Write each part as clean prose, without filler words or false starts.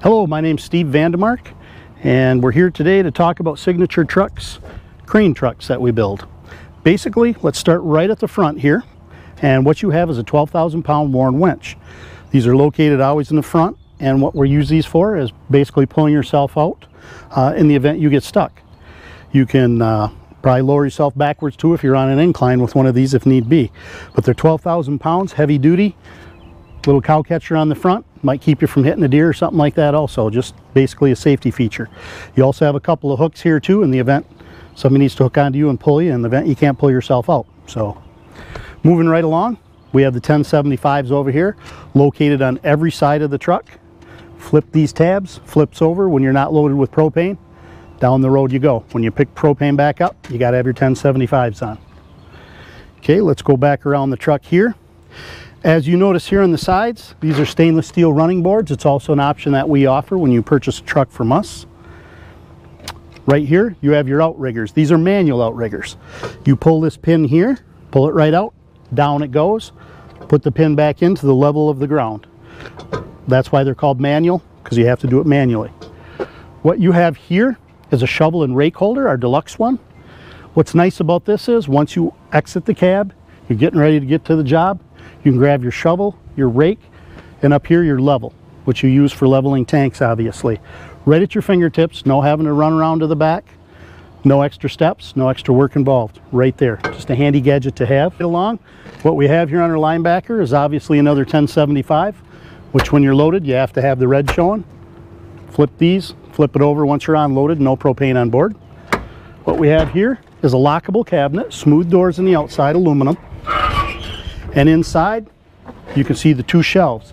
Hello, my name's Steve Vandemark, and we're here today to talk about signature trucks, crane trucks that we build. Basically, let's start right at the front here, and what you have is a 12,000 pound Warren winch. These are located always in the front, and what we use these for is basically pulling yourself out in the event you get stuck. You can probably lower yourself backwards too if you're on an incline with one of these if need be. But they're 12,000 pounds, heavy duty, little cow catcher on the front. Might keep you from hitting a deer or something like that also, just basically a safety feature. You also have a couple of hooks here too in the event somebody needs to hook onto you and pull you in the event you can't pull yourself out. So moving right along, we have the 1075s over here located on every side of the truck. Flip these tabs, flips over when you're not loaded with propane. Down the road you go. When you pick propane back up, you got to have your 1075s on. Okay, let's go back around the truck here. As you notice here on the sides, these are stainless steel running boards. It's also an option that we offer when you purchase a truck from us. Right here, you have your outriggers. These are manual outriggers. You pull this pin here, pull it right out, down it goes, put the pin back into the level of the ground. That's why they're called manual, because you have to do it manually. What you have here is a shovel and rake holder, our deluxe one. What's nice about this is once you exit the cab, you're getting ready to get to the job, you can grab your shovel, your rake, and up here your level, which you use for leveling tanks obviously. Right at your fingertips, no having to run around to the back, no extra steps, no extra work involved. Right there, just a handy gadget to have. Along, what we have here on our Linebacker is obviously another 1075, which when you're loaded, you have to have the red showing. Flip these, flip it over once you're unloaded, no propane on board. What we have here is a lockable cabinet, smooth doors on the outside, aluminum. And inside, you can see the two shelves.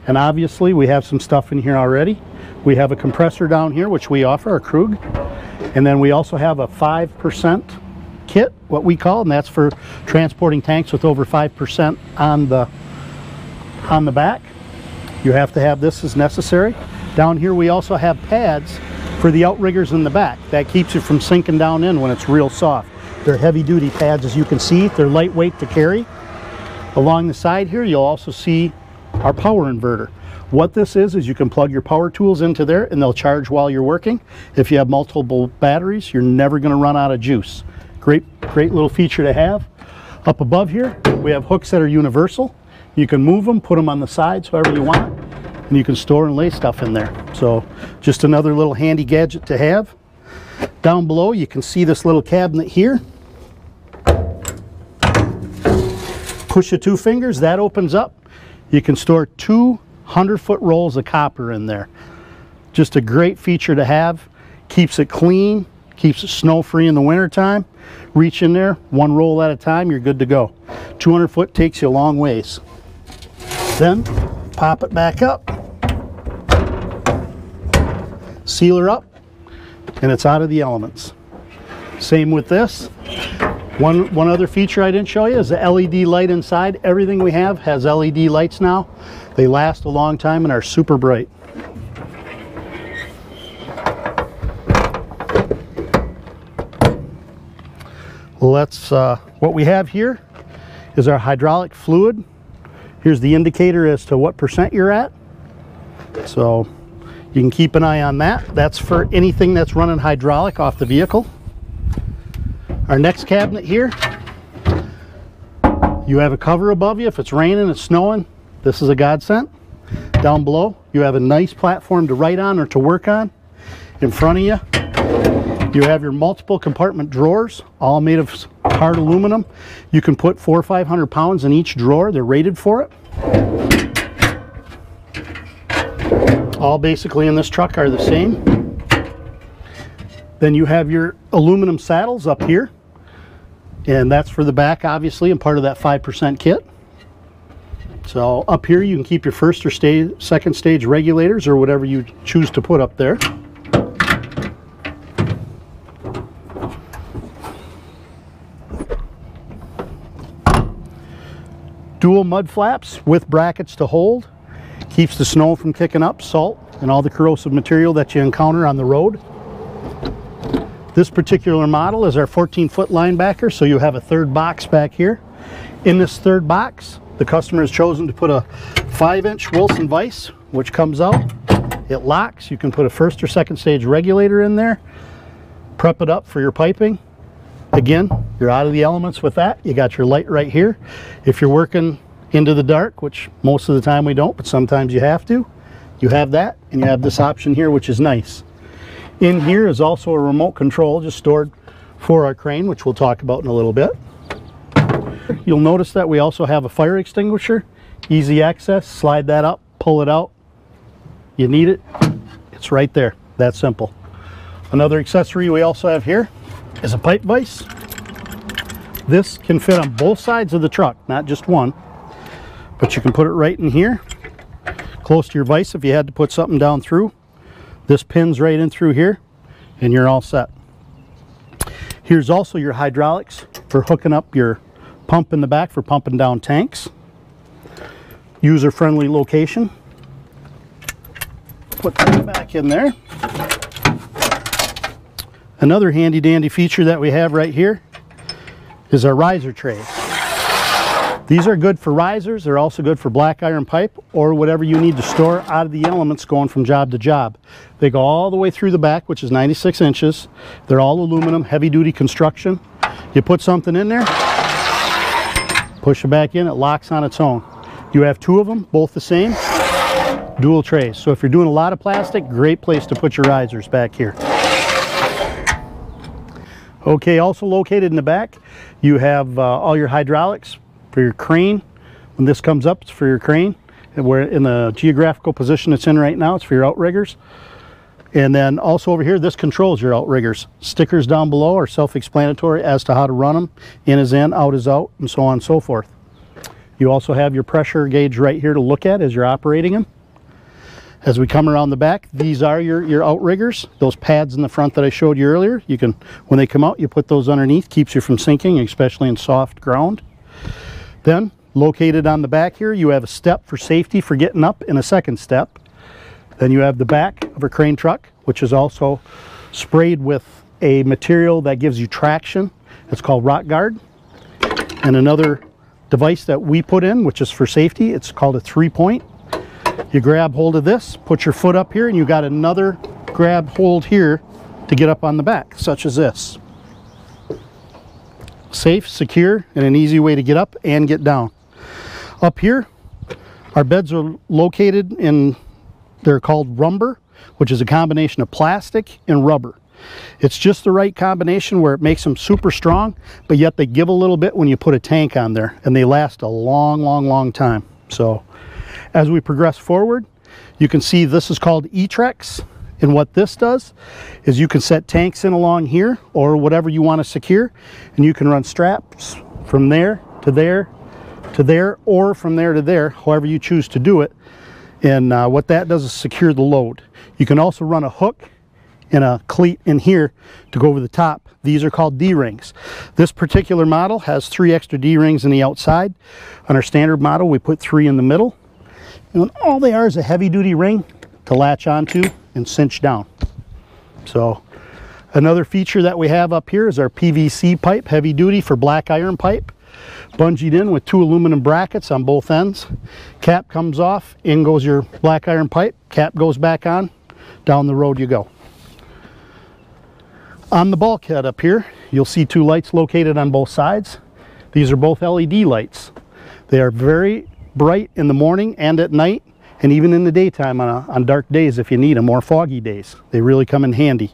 And obviously, we have some stuff in here already. We have a compressor down here, which we offer, a Krug. And then we also have a 5% kit, what we call, and that's for transporting tanks with over 5% on the back. You have to have this as necessary. Down here, we also have pads for the outriggers in the back. That keeps it from sinking down in when it's real soft. They're heavy-duty pads, as you can see. They're lightweight to carry. Along the side here, you'll also see our power inverter. What this is you can plug your power tools into there and they'll charge while you're working. If you have multiple batteries, you're never going to run out of juice. Great little feature to have. Up above here, we have hooks that are universal. You can move them, put them on the sides however you want, and you can store and lay stuff in there. So just another little handy gadget to have. Down below, you can see this little cabinet here. Push the two fingers, that opens up. You can store 200-foot rolls of copper in there. Just a great feature to have. Keeps it clean, keeps it snow-free in the wintertime. Reach in there, one roll at a time, you're good to go. 200 foot takes you a long ways. Then, pop it back up. Seal her up, and it's out of the elements. Same with this. One other feature I didn't show you is the LED light inside. Everything we have has LED lights now. They last a long time and are super bright. What we have here is our hydraulic fluid. Here's the indicator as to what % you're at. So you can keep an eye on that. That's for anything that's running hydraulic off the vehicle. Our next cabinet here, you have a cover above you. If it's raining, it's snowing, this is a godsend. Down below, you have a nice platform to write on or to work on. In front of you, you have your multiple compartment drawers, all made of hard aluminum. You can put 400 or 500 pounds in each drawer. They're rated for it. All basically in this truck are the same. Then you have your aluminum saddles up here, and that's for the back obviously and part of that 5% kit. So up here you can keep your first or second stage regulators or whatever you choose to put up there. Dual mud flaps with brackets to hold. Keeps the snow from kicking up, salt, and all the corrosive material that you encounter on the road. This particular model is our 14-foot Linebacker, so you have a third box back here. In this third box, the customer has chosen to put a 5-inch Wilson vise, which comes out, it locks. You can put a first or second stage regulator in there, prep it up for your piping. Again, you're out of the elements with that. You got your light right here. If you're working into the dark, which most of the time we don't, but sometimes you have to, you have that, and you have this option here, which is nice. In here is also a remote control just stored for our crane, which we'll talk about in a little bit. You'll notice that we also have a fire extinguisher, easy access. Slide that up, pull it out. You need it, it's right there. That simple. Another accessory we also have here is a pipe vise. This can fit on both sides of the truck, not just one, but you can put it right in here, close to your vise if you had to put something down through. This pins right in through here, and you're all set. Here's also your hydraulics for hooking up your pump in the back for pumping down tanks. User-friendly location. Put that back in there. Another handy-dandy feature that we have right here is our riser trays. These are good for risers. They're also good for black iron pipe or whatever you need to store out of the elements going from job to job. They go all the way through the back, which is 96 inches. They're all aluminum, heavy-duty construction. You put something in there, push it back in, it locks on its own. You have two of them, both the same, dual trays. So if you're doing a lot of plastic, great place to put your risers back here. Okay, also located in the back, you have all your hydraulics for your crane. When this comes up, it's for your crane. And we're in the geographical position it's in right now, it's for your outriggers. And then also over here, this controls your outriggers. Stickers down below are self-explanatory as to how to run them. In is in, out is out, and so on and so forth. You also have your pressure gauge right here to look at as you're operating them. As we come around the back, these are your outriggers. Those pads in the front that I showed you earlier, you can, when they come out, you put those underneath, keeps you from sinking, especially in soft ground. Then, located on the back here, you have a step for safety for getting up and a second step. Then you have the back of a crane truck, which is also sprayed with a material that gives you traction. It's called Rock Guard. And another device that we put in, which is for safety, it's called a 3-point. You grab hold of this, put your foot up here, and you got another grab hold here to get up on the back, such as this. Safe, secure, and an easy way to get up and get down. Up here, our beds are located in, they're called rumber, which is a combination of plastic and rubber. It's just the right combination where it makes them super strong, but yet they give a little bit when you put a tank on there, and they last a long, long, long time. So as we progress forward, you can see this is called E-Trex, and what this does is you can set tanks in along here or whatever you want to secure, and you can run straps from there to there to there, or from there to there, however you choose to do it. And what that does is secure the load. You can also run a hook and a cleat in here to go over the top. These are called D-rings. This particular model has 3 extra D-rings in the outside. On our standard model, we put 3 in the middle. And all they are is a heavy-duty ring to latch onto and cinch down. So another feature that we have up here is our PVC pipe, heavy-duty for black iron pipe. Bungeed in with 2 aluminum brackets on both ends. Cap comes off, in goes your black iron pipe. Cap goes back on, down the road you go. On the bulkhead up here, you'll see 2 lights located on both sides. These are both LED lights. They are very bright in the morning and at night, and even in the daytime on dark days if you need them, or foggy days. They really come in handy.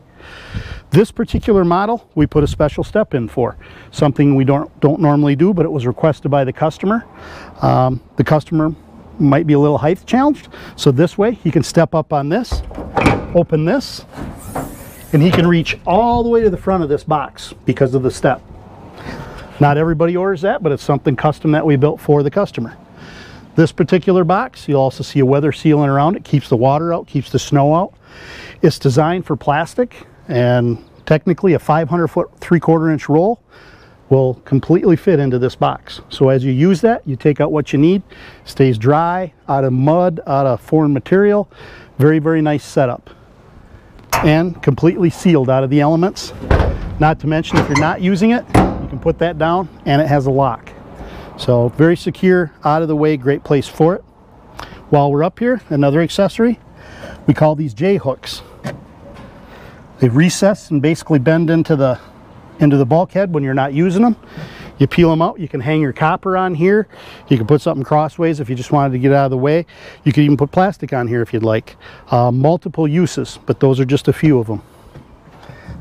This particular model we put a special step in for, something we don't normally do, but it was requested by the customer. The customer might be a little height challenged, so this way he can step up on this, open this, and he can reach all the way to the front of this box because of the step. Not everybody orders that, but it's something custom that we built for the customer. This particular box, you'll also see a weather sealant around it, keeps the water out, keeps the snow out. It's designed for plastic, and technically a 500-foot 3/4 inch roll will completely fit into this box. So as you use that, you take out what you need, stays dry, out of mud, out of foreign material. Very, very nice setup. And completely sealed out of the elements. Not to mention, if you're not using it, you can put that down and it has a lock. So very secure, out of the way, great place for it. While we're up here, another accessory, We call these J hooks. They recess and basically bend into the bulkhead when you're not using them. You peel them out, you can hang your copper on here. You can put something crossways if you just wanted to get out of the way. You could even put plastic on here if you'd like. Multiple uses, but those are just a few of them.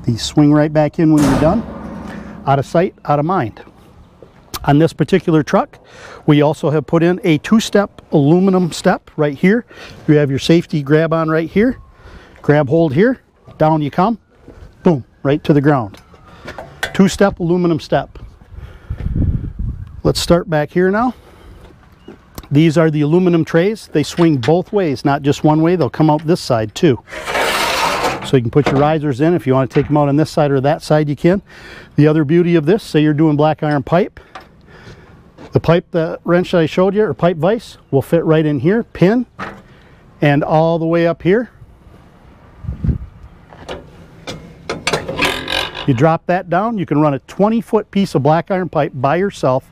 These swing right back in when you're done. Out of sight, out of mind. On this particular truck, we also have put in a 2-step aluminum step right here. You have your safety grab on right here. Grab hold here, down you come, boom, right to the ground. 2-step aluminum step. Let's start back here now. These are the aluminum trays. They swing both ways, not just one way. They'll come out this side too. So you can put your risers in. If you want to take them out on this side or that side, you can. The other beauty of this, say you're doing black iron pipe, the pipe, the wrench that I showed you, or pipe vise, will fit right in here, pin, and all the way up here. You drop that down, you can run a 20-foot piece of black iron pipe by yourself.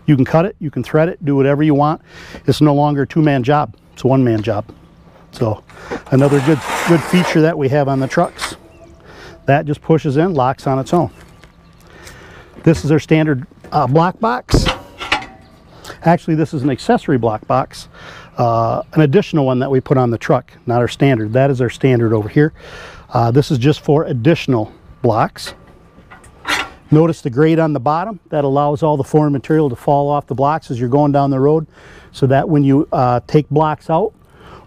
You can cut it, you can thread it, do whatever you want. It's no longer a 2-man job, it's a 1-man job. So another good feature that we have on the trucks. That just pushes in, locks on its own. This is our standard block box. Actually, this is an accessory block box, an additional one that we put on the truck, not our standard. That is our standard over here. This is just for additional blocks. Notice the grate on the bottom. That allows all the foreign material to fall off the blocks as you're going down the road, so that when you take blocks out,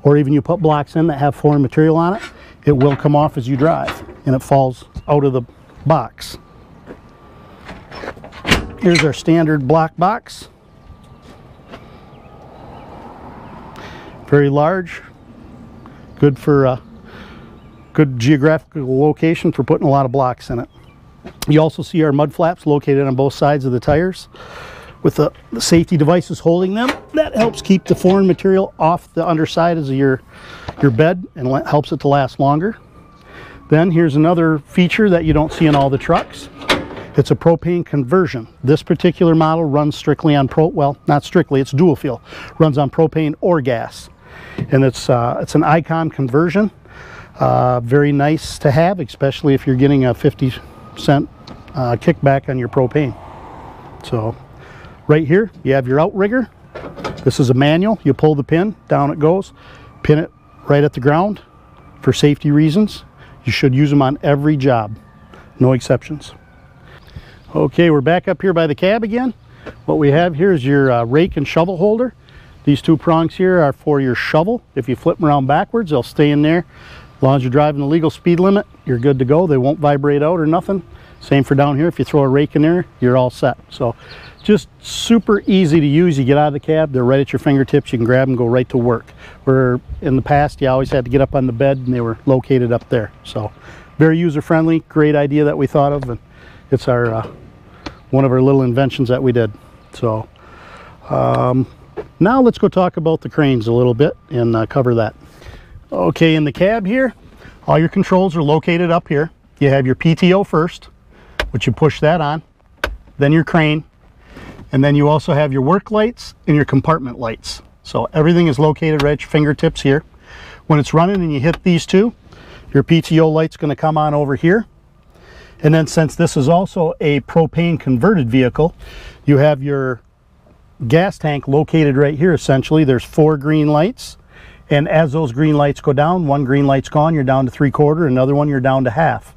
or even you put blocks in that have foreign material on it, it will come off as you drive and it falls out of the box. Here's our standard block box. Very large, good for a good geographical location for putting a lot of blocks in it. You also see our mud flaps located on both sides of the tires with the safety devices holding them. That helps keep the foreign material off the underside of your bed and helps it to last longer. Then here's another feature that you don't see in all the trucks. It's a propane conversion. This particular model runs strictly on well, not strictly, it's dual fuel. Runs on propane or gas. And it's an Icon conversion. Very nice to have, especially if you're getting a 50-cent kickback on your propane. So right here you have your outrigger. This is a manual. You pull the pin, down it goes. Pin it right at the ground for safety reasons. You should use them on every job, no exceptions. Okay, we're back up here by the cab again. What we have here is your rake and shovel holder. These two prongs here are for your shovel. If you flip them around backwards, they'll stay in there. As long as you're driving the legal speed limit, you're good to go. They won't vibrate out or nothing. Same for down here. If you throw a rake in there, you're all set. So just super easy to use. You get out of the cab, they're right at your fingertips. You can grab them and go right to work. Where in the past, you always had to get up on the bed and they were located up there. So very user-friendly, great idea that we thought of. And it's our one of our little inventions that we did. So now let's go talk about the cranes a little bit and cover that. Okay, in the cab here, all your controls are located up here. You have your PTO first, which you push that on, then your crane, and then you also have your work lights and your compartment lights. So everything is located right at your fingertips here. When it's running and you hit these two, your PTO light's going to come on over here. And then since this is also a propane converted vehicle, you have your gas tank located right here. Essentially, there's 4 green lights. And as those green lights go down, one green light's gone, you're down to 3/4, another one you're down to half.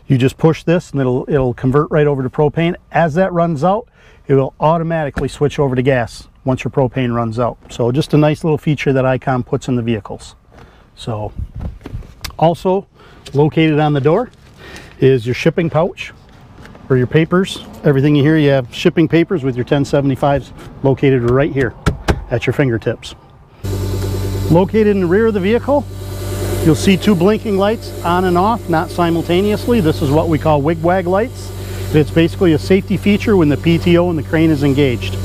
You just push this and it'll convert right over to propane. As that runs out, it will automatically switch over to gas once your propane runs out. So just a nice little feature that Icon puts in the vehicles. So also located on the door is your shipping pouch for your papers. Everything you hear, you have shipping papers with your 1075s located right here at your fingertips. Located in the rear of the vehicle, you'll see 2 blinking lights on and off, not simultaneously. This is what we call wig-wag lights. It's basically a safety feature when the PTO and the crane is engaged.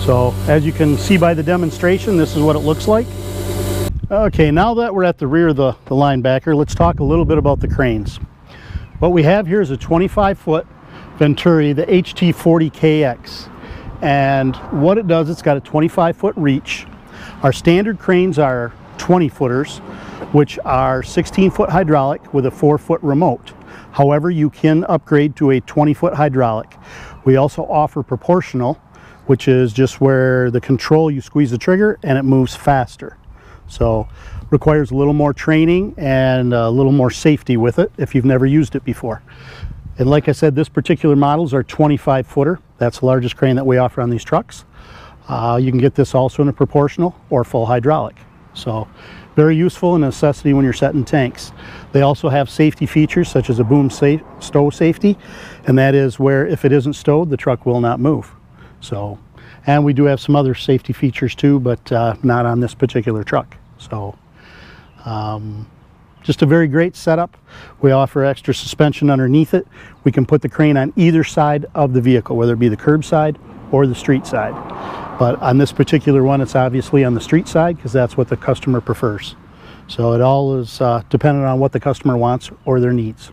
So as you can see by the demonstration, this is what it looks like. Okay, now that we're at the rear of the Linebacker, let's talk a little bit about the cranes. What we have here is a 25-foot Venturi, the HT40KX. And what it does, it's got a 25-foot reach. Our standard cranes are 20-footers, which are 16-foot hydraulic with a 4-foot remote. However, you can upgrade to a 20-foot hydraulic. We also offer proportional, which is just where the control, you squeeze the trigger and it moves faster. So requires a little more training and a little more safety with it if you've never used it before. And like I said, this particular model is our 25-footer. That's the largest crane that we offer on these trucks. You can get this also in a proportional or full hydraulic. So very useful and a necessity when you're setting tanks. They also have safety features such as a boom stow safety, and that is where if it isn't stowed, the truck will not move. So, and we do have some other safety features too, but not on this particular truck. So just a very great setup. We offer extra suspension underneath it. We can put the crane on either side of the vehicle, whether it be the curb side or the street side. But on this particular one, it's obviously on the street side because that's what the customer prefers. So it all is dependent on what the customer wants or their needs.